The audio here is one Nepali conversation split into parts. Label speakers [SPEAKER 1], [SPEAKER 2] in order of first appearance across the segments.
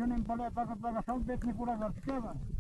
[SPEAKER 1] नि पल्ला सब बेच्ने कुरा गर्छु के भयो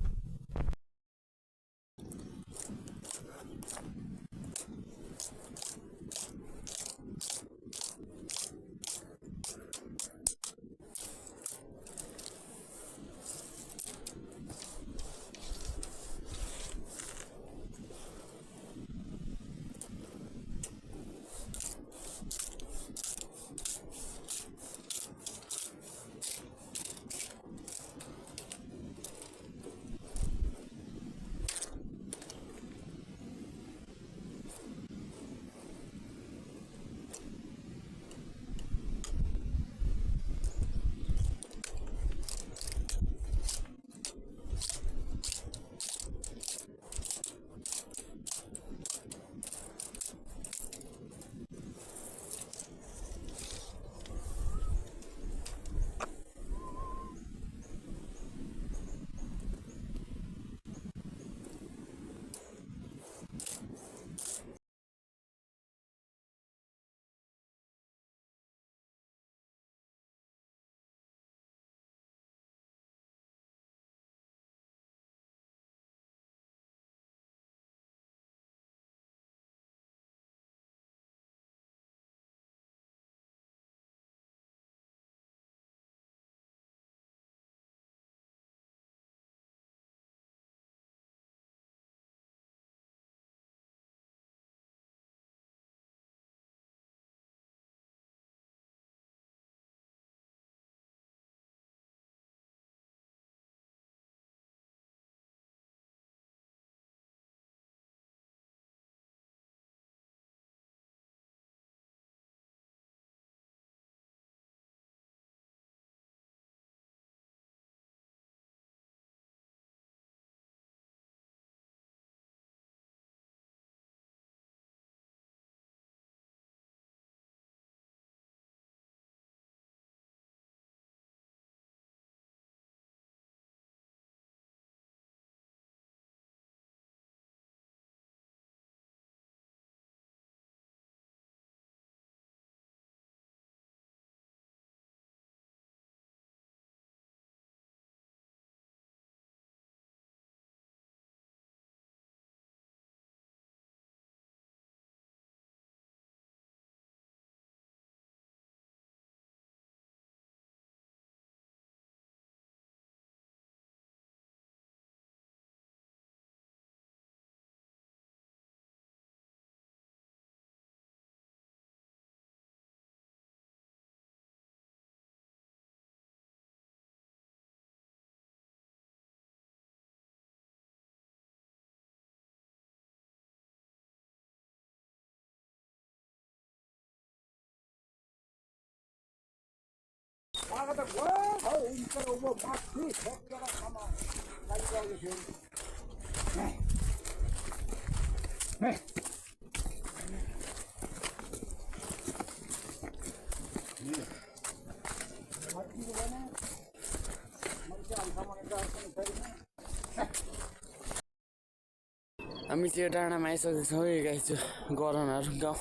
[SPEAKER 2] हामी चाहिँ डाँडामा आइसकेको छौँ है गाइस गरनहरू गाउँ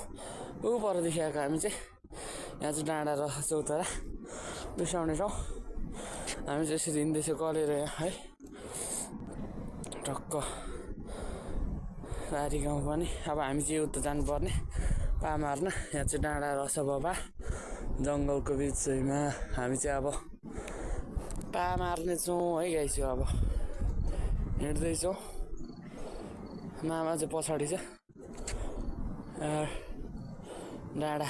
[SPEAKER 2] ऊ परदेखि आएको हामी चाहिँ यहाँ चाहिँ डाँडा र चौतारा बिसाउने ठाउँ हामी चाहिँ यसरी हिँड्दैछौँ कलेर यहाँ है टक्क रारी गाउँ पनि अब हामी चाहिँ उता जानुपर्ने पा मार्न यहाँ चाहिँ डाँडा रहेछ बाबा जङ्गलको बिचमा हामी चाहिँ अब पा मार्ने छौँ है गाइस अब हिँड्दैछौँ मामा चाहिँ पछाडि छ डाँडा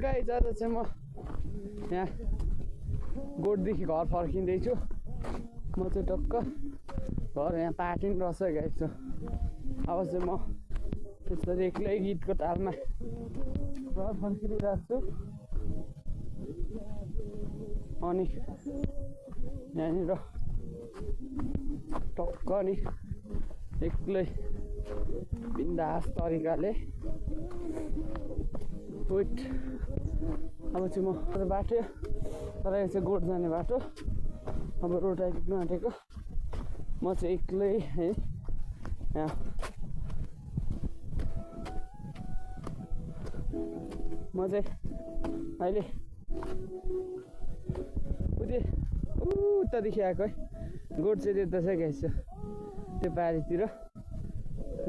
[SPEAKER 2] गाइस आज चाहिँ म यहाँ गोठदेखि घर फर्किँदैछु म चाहिँ टक्क घर यहाँ पार्टी पनि रहेछ गाइस। अब चाहिँ म त्यसरी एक्लै गीतको तालमा घर फर्किरहेको छु। अनि यहाँनिर टक्क नि एक्लै बिन्दास तरिकाले वेट। अब चाहिँ म बाटो तर यो चाहिँ गोठ जाने बाटो। अब रोड आइपुग्नु आँटेको। म चाहिँ एक्लै है यहाँ म चाहिँ अहिले उतादेखि आएको है। गोठ चाहिँ देख्दा चाहिँ गाइस त्यो पारीतिर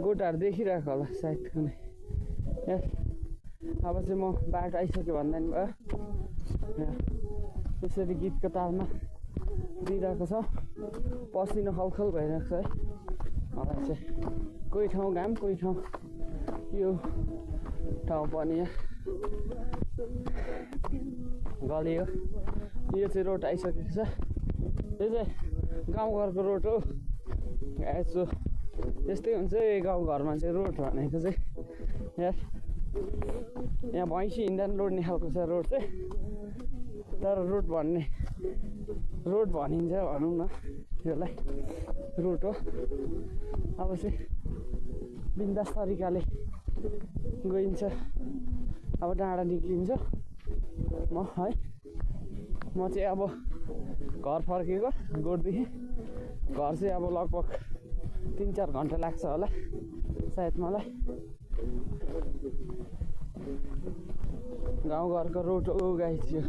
[SPEAKER 2] गोठहरू देखिरहेको होला सायद कुनै। अब चाहिँ म बाटो आइसक्यो भन्दा नि भयो। त्यसरी गीतको तालमा दिइरहेको छ। पसिना खलखल भइरहेको छ है मलाई चाहिँ। कोही ठाउँ घाम कोही ठाउँ यो ठाउँ पनि यहाँ गल्यो। यो चाहिँ रोड आइसकेको छ। यो चाहिँ गाउँघरको रोड हो। यसो त्यस्तै हुन्छ यो गाउँघरमा चाहिँ रोड भनेको चाहिँ। यहाँ भैँसी हिँड्दा पनि रोड्ने खालको छ रोड चाहिँ। तर रोड भनिन्छ भनौँ न यसलाई रोड हो। अब चाहिँ बिन्दास तरिकाले गइन्छ। अब डाँडा निक्लिन्छ म है। म चाहिँ अब घर फर्केको गोठदेखि। घर चाहिँ अब लगभग 3-4 घन्टा लाग्छ होला सायद मलाई। गाउँघरको रोड हो गाइस यो।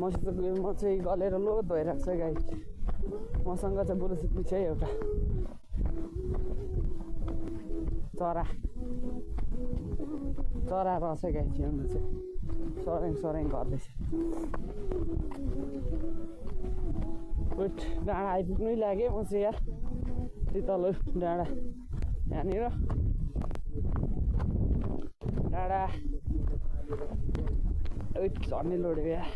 [SPEAKER 2] म चाहिँ गलेर लोत भइरहेको छ गाइस। मसँग चाहिँ बुलुसुत छ एउटा चरा रहेछ गाइस। यहाँ चाहिँ सरेङ गर्दैछ। वेट डाँडा आइपुग्नै लाग्यो। म चाहिँ यार त्यही तल डाँडा यहाँनिर डाँडा वेट झर्ने लोड्यो यार।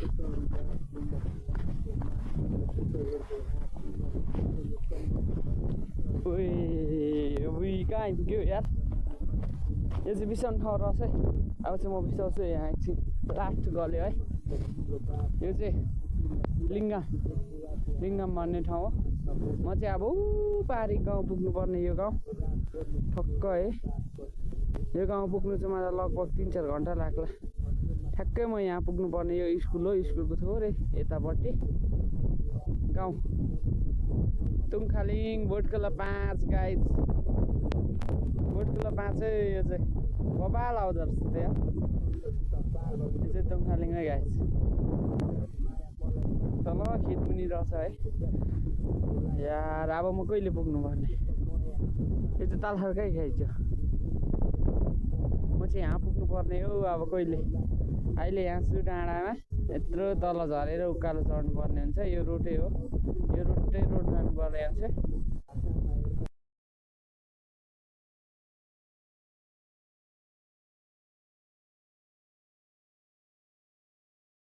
[SPEAKER 2] कहाँ आइपुग्यो यार। यो चाहिँ बिसाउने ठाउँ रहेछ है। अब चाहिँ म बिसाउँछु यहाँ एकछिन। लास्ट गल्यो है। यो चाहिँ लिङ्गम भन्ने ठाउँ हो। म चाहिँ अब पारी गाउँ पुग्नुपर्ने यो गाउँ ठक्क है। यो गाउँ पुग्नु चाहिँ मलाई लगभग 3-4 घन्टा लाग्ला। ठ्याक्कै म यहाँ पुग्नुपर्ने यो स्कुल हो। स्कुलको थोरै यतापट्टि गाउँ तुङखालिङ बोटकोला 5 गाइस। बोटकोला 5 है यो चाहिँ बबाल आउँदो रहेछ त्यहाँ। यो चाहिँ तुङखालिङ है गाइस। तल खेत पनि रहेछ है यार। अब म कहिले पुग्नु पर्ने। यो चाहिँ तालखर्कै खाइन्छ। म चाहिँ यहाँ पुग्नु पर्ने हो अब कहिले। अहिले यहाँ छु डाँडामा। यत्रो तल झरेर उकालो चढ्नु पर्ने हुन्छ। यो रोडै हो। यो रोड जानुपर्ने हुन्छ।